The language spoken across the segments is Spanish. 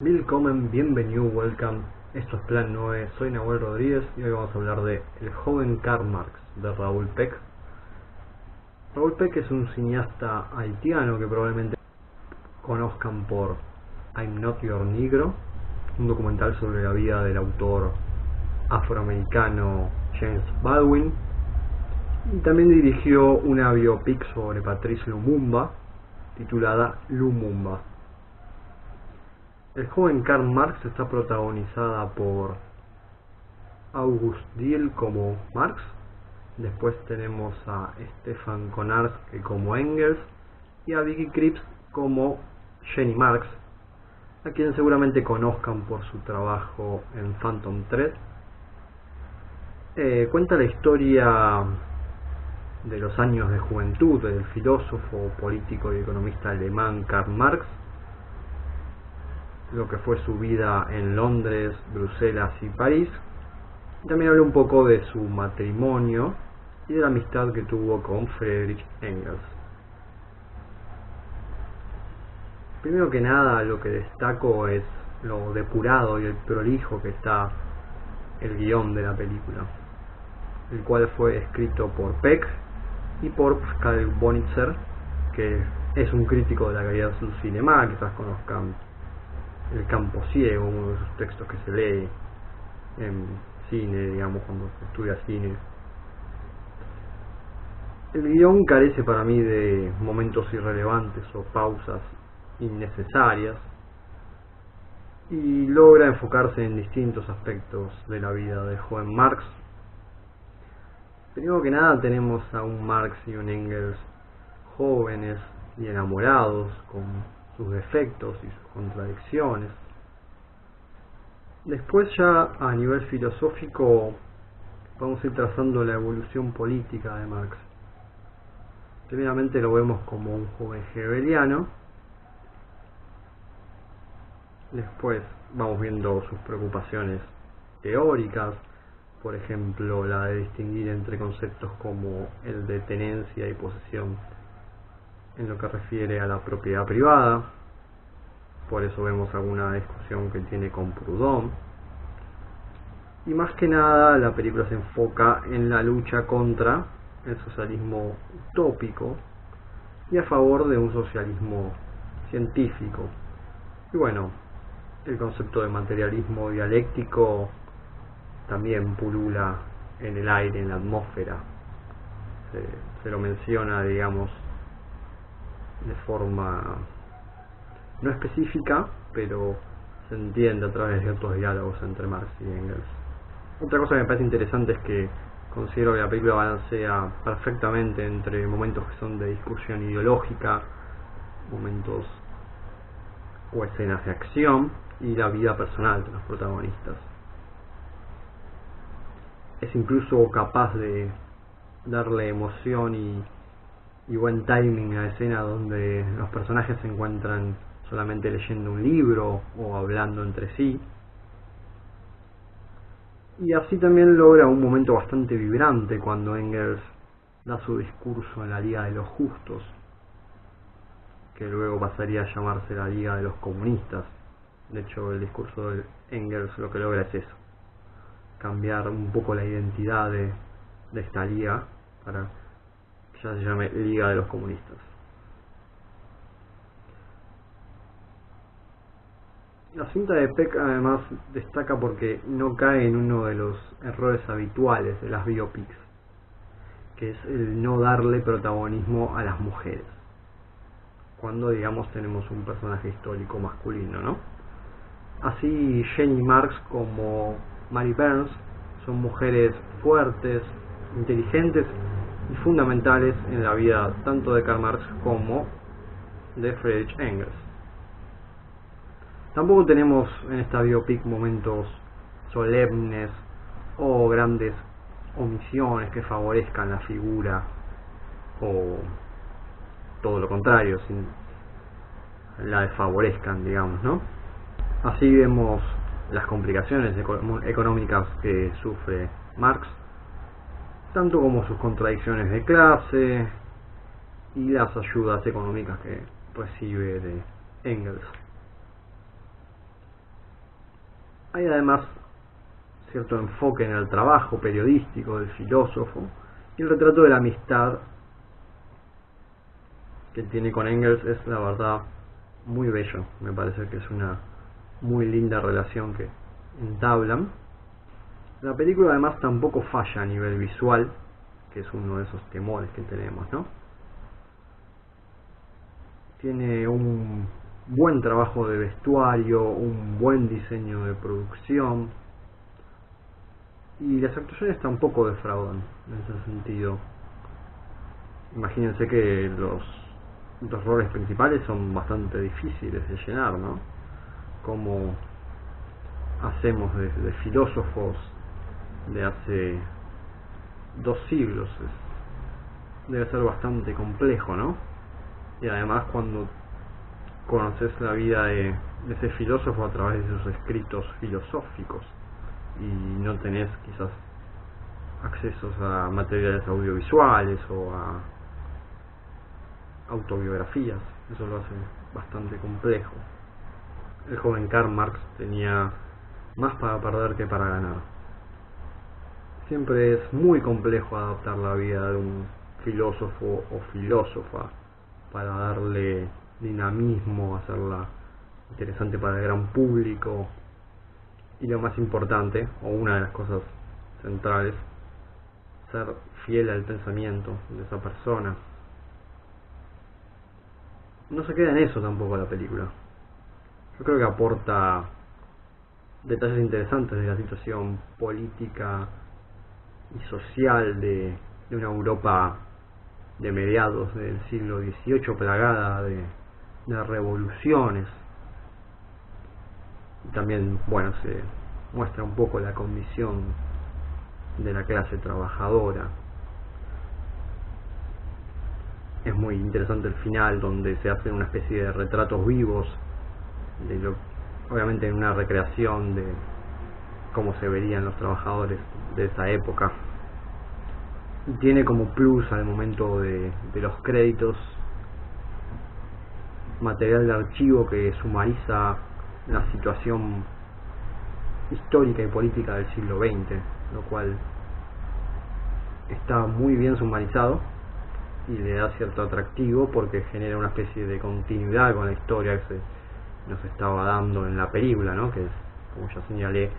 Willkommen, bienvenido, welcome. Esto es Plan 9, soy Nahuel Rodríguez y hoy vamos a hablar de El joven Karl Marx, de Raoul Peck. Raoul Peck es un cineasta haitiano que probablemente conozcan por I'm Not Your Negro, un documental sobre la vida del autor afroamericano James Baldwin, y también dirigió una biopic sobre Patrice Lumumba titulada Lumumba. El joven Karl Marx está protagonizada por Auguste Diehl como Marx, después tenemos a Stefan Konarski como Engels y a Vicky Krieps como Jenny Marx, a quien seguramente conozcan por su trabajo en Phantom Thread. Cuenta la historia de los años de juventud del filósofo, político y economista alemán Karl Marx, lo que fue su vida en Londres, Bruselas y París. También habla un poco de su matrimonio y de la amistad que tuvo con Friedrich Engels. Primero que nada, lo que destaco es lo depurado y el prolijo que está el guión de la película, el cual fue escrito por Peck y por Pascal Bonitzer, que es un crítico de la calidad del cinema. Quizás conozcan El campo ciego, uno de esos textos que se lee en cine, digamos, cuando se estudia cine. El guión carece para mí de momentos irrelevantes o pausas innecesarias y logra enfocarse en distintos aspectos de la vida del joven Marx. Primero que nada tenemos a un Marx y un Engels jóvenes y enamorados, con sus defectos y sus contradicciones. Después, ya a nivel filosófico, vamos a ir trazando la evolución política de Marx. Primeramente lo vemos como un joven hegeliano. Después vamos viendo sus preocupaciones teóricas, por ejemplo la de distinguir entre conceptos como el de tenencia y posesión en lo que refiere a la propiedad privada. Por eso vemos alguna discusión que tiene con Proudhon. Y más que nada la película se enfoca en la lucha contra el socialismo utópico y a favor de un socialismo científico. Y bueno, el concepto de materialismo dialéctico también pulula en el aire, en la atmósfera. Se lo menciona, digamos, de forma no específica, pero se entiende a través de ciertos diálogos entre Marx y Engels. Otra cosa que me parece interesante es que considero que la película balancea perfectamente entre momentos que son de discusión ideológica, momentos o escenas de acción, y la vida personal de los protagonistas. Es incluso capaz de darle emoción y buen timing a escenas donde los personajes se encuentran solamente leyendo un libro o hablando entre sí. Y así también logra un momento bastante vibrante cuando Engels da su discurso en la Liga de los Justos, que luego pasaría a llamarse la Liga de los Comunistas. De hecho, el discurso de Engels lo que logra es eso, cambiar un poco la identidad de esta liga para que ya se llame Liga de los Comunistas. La cinta de Peck además destaca porque no cae en uno de los errores habituales de las biopics, que es el no darle protagonismo a las mujeres, cuando digamos tenemos un personaje histórico masculino, ¿no? Así Jenny Marx como Mary Burns son mujeres fuertes, inteligentes y fundamentales en la vida tanto de Karl Marx como de Friedrich Engels. Tampoco tenemos en esta biopic momentos solemnes o grandes omisiones que favorezcan la figura, o todo lo contrario, la desfavorezcan, digamos, ¿no? Así vemos las complicaciones económicas que sufre Marx, tanto como sus contradicciones de clase y las ayudas económicas que recibe de Engels. Hay además cierto enfoque en el trabajo periodístico del filósofo y el retrato de la amistad que tiene con Engels es, la verdad, muy bello. Me parece que es una muy linda relación que entablan. La película además tampoco falla a nivel visual, que es uno de esos temores que tenemos, ¿no? Tiene un buen trabajo de vestuario, un buen diseño de producción, y las actuaciones tampoco defraudan en ese sentido. Imagínense que los roles principales son bastante difíciles de llenar, ¿no? Como hacemos de filósofos de hace 2 siglos, debe ser bastante complejo, ¿no? Y además cuando conoces la vida de ese filósofo a través de sus escritos filosóficos y no tenés quizás accesos a materiales audiovisuales o a autobiografías, eso lo hace bastante complejo. El joven Karl Marx tenía más para perder que para ganar. Siempre es muy complejo adaptar la vida de un filósofo o filósofa para darle dinamismo, hacerla interesante para el gran público, y lo más importante, o una de las cosas centrales, ser fiel al pensamiento de esa persona. No se queda en eso tampoco la película. Yo creo que aporta detalles interesantes de la situación política y social de una Europa de mediados del siglo XVIII, plagada de revoluciones. Y también, bueno, se muestra un poco la condición de la clase trabajadora. Es muy interesante el final, donde se hacen una especie de retratos vivos, obviamente en una recreación de cómo se verían los trabajadores de esa época. Y tiene como plus al momento de los créditos material de archivo que sumariza la situación histórica y política del siglo XX, lo cual está muy bien sumarizado y le da cierto atractivo porque genera una especie de continuidad con la historia que nos estaba dando en la película, ¿no? Que es, como ya señalé,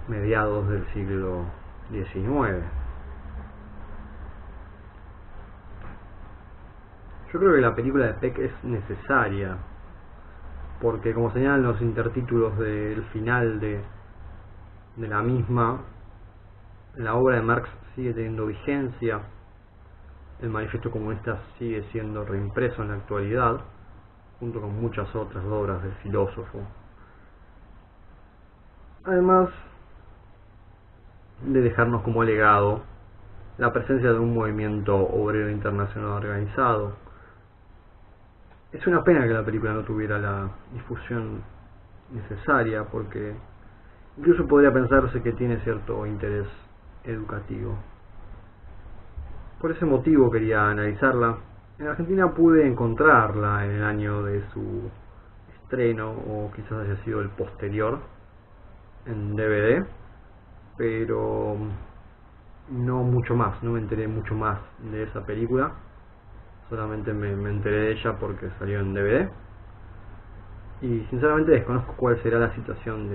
mediados del siglo XIX. Yo creo que la película de Peck es necesaria porque, como señalan los intertítulos del final de la misma, la obra de Marx sigue teniendo vigencia, el manifiesto comunista sigue siendo reimpreso en la actualidad, junto con muchas otras obras del filósofo. Además de dejarnos como legado la presencia de un movimiento obrero internacional organizado. Es una pena que la película no tuviera la difusión necesaria, porque incluso podría pensarse que tiene cierto interés educativo. Por ese motivo quería analizarla. En Argentina pude encontrarla en el año de su estreno, o quizás haya sido el posterior, en DVD, pero no mucho más, no me enteré mucho más de esa película. Solamente me enteré de ella porque salió en DVD, y sinceramente desconozco cuál será la situación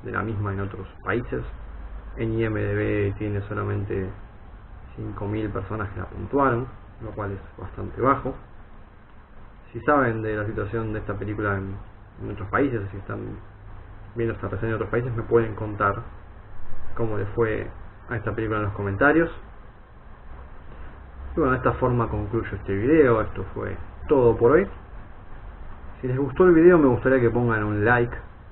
de la misma en otros países. En IMDb tiene solamente 5.000 personas que la puntuaron, lo cual es bastante bajo. Si saben de la situación de esta película en otros países, si están viendo esta reseña en otros países, me pueden contar cómo le fue a esta película en los comentarios. Y bueno, de esta forma concluyo este video. Esto fue todo por hoy. Si les gustó el video, me gustaría que pongan un like